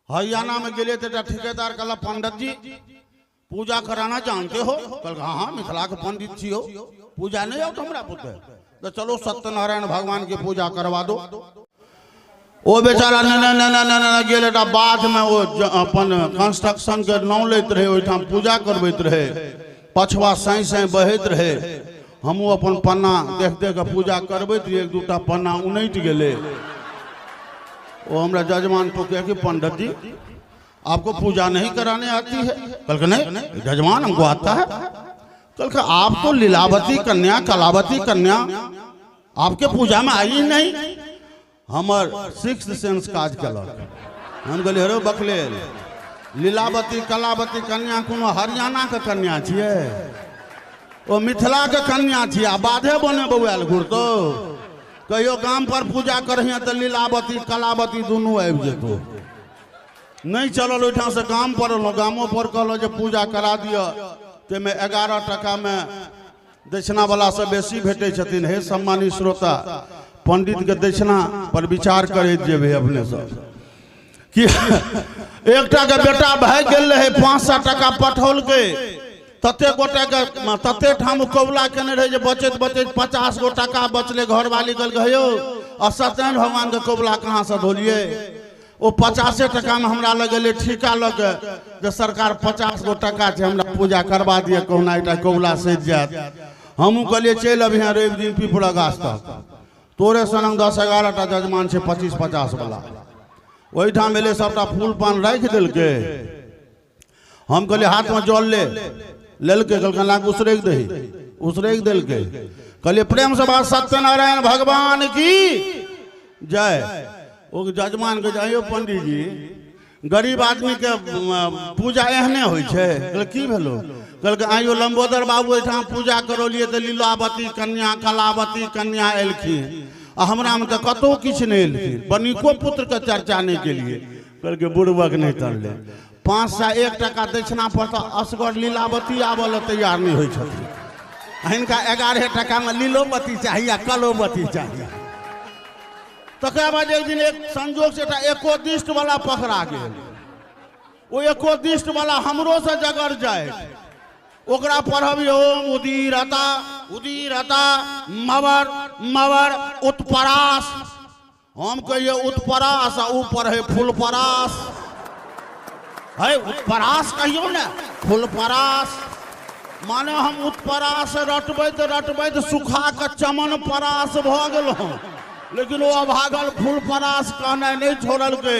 हरियाणा में गए थे ठेकेदार कहला पंडित जी पूजा कराना जानते हो? कल हाँ मिथिला के पंडित छी हो, पूजा नहीं हो हमरा पुत्र, तो चलो सत्यनारायण भगवान की पूजा करवा दो। वो बेचारा गए बाद में वो अपन कंस्ट्रक्शन के नाम लेते रहे, ओहिठाम पूजा करबैत रहे, पछवा साई साई बहैत रहे। हमू अपन पन्ना देख देख पूजा करबैत रही, एक दूटा पन्ना उनट गए। वो हमरा जजमान को कहे कि पंडित जी आपको पूजा नहीं कराने आती है? कल के नहीं जजमान हमको आता है। कल के आप तो लीलावती कन्या कलावती कन्या आपके पूजा में आई नहीं। हमर सिक्स्थ सेंस काज कलक। हम कहलिए हेरो बकले लीलावती कलावती कन्या कोनो हरियाणा के कन्या छिए, ओ मिथिला के कन्या छिए। आ बाधे बने बउआल घुरतो कहियो गाम पर पूजा करहिए तो लीलावती कलावती दोनों आबि जेतो। नहीं चलल ओहिठाम से गाम पर गामो पर कहलो जे पूजा करा दिया, ताहिमे 11 टका में दक्षिणा वाला से बेसी भेटे छथिन। हे सम्मानित श्रोता, पंडित के दक्षिणा पर विचार करैत जेबे अपने सब कि एकटा के बेटा भाग गेल रहे 500 टका पठौल के, तते गोटे के तते ठाम कबुला केने रहे जे बचत बचत 50 गो टका बचले। घर वाली कहल हे यौ सत्यनारायण भगवान के कबुला कहाँ से धोलिए? वो 50 टका में हमरा लगेले ठीका लगे जे सरकार 50 गो टका छै हमरा पूजा करवा दिए, कहुना एकटा कबुला सज जात। हमहूँ कहलिए चल अभी यहाँ रवि दिन पीपड़ा गाछ तक, तोरे सनग 10-11 टा जजमान छै 25-50 वाला। ओहिठाम एले सबटा फूल पान राखि देलके। हम कहलिए हाथ में जल लेलके, कहलकै लाग उसरेक दही, उसरेक देलके। कहलिए प्रेम से बात सत्यनारायण भगवान की जय। वो जजमान के जाइयो पंडित जी गरीब आदमी के पूजा एहने होइ छै। कहल की भेलो? कहलकै आइयो लंबोदर बाबू एहिठाम पूजा करौलिए तो लीलावती कन्या कलावती कन्या एलखिन, आ हमरा में तो कतौ किछु नहीं एलखिन, बनिको पुत्र के चर्चा नहीं केलिए। कहलकै बुड़बक नहीं तरले 501 टका दक्षिणा पर तो असगर लीलावती आबे ला तैयार नहीं होइ छथिन। हिनका 11 टका में लीलोवती चाहिए कलोवती चाहिए। तकर बाद एक दिन एक संजोग से एकोदिष्ट वाला पकड़ा गेल। वो एकोदिष्ट वाला हमरो से जगर जाए, ओकरा पढ़बियो उदीरता उदीरता मवर मवर उत्परास। हम कहिए उत्परास, ऊपर है फूलपरास है, उत्परास कहियो ना फूलपरास। माने हम उत्परास रटबैत रटबैत सुखा के चमन परास भ गेलहुँ, लेकिन वो अभागल फूलपरास कहना नहीं छोड़ल के।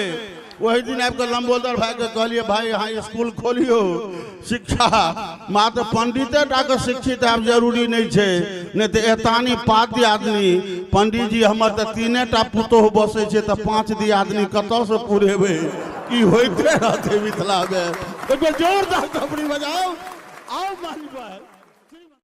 वही दिन आबि के लंबोदर भाई के कहलिए भाई यहाँ स्कूल खोलियो, शिक्षा मात्र पंडिते टा के शिक्षित आब जरूरी नहीं छै, नहीं तो एतानी पाद्य आदमी पंडित जी हमर तो 3 टा पुतोह बसे छै, तो 5 दी आदमी कतौ से पुरेबे? की होइते रहते मिथिला में? एक जोरदार थपड़ी बजाओ, आओ मानी भाई।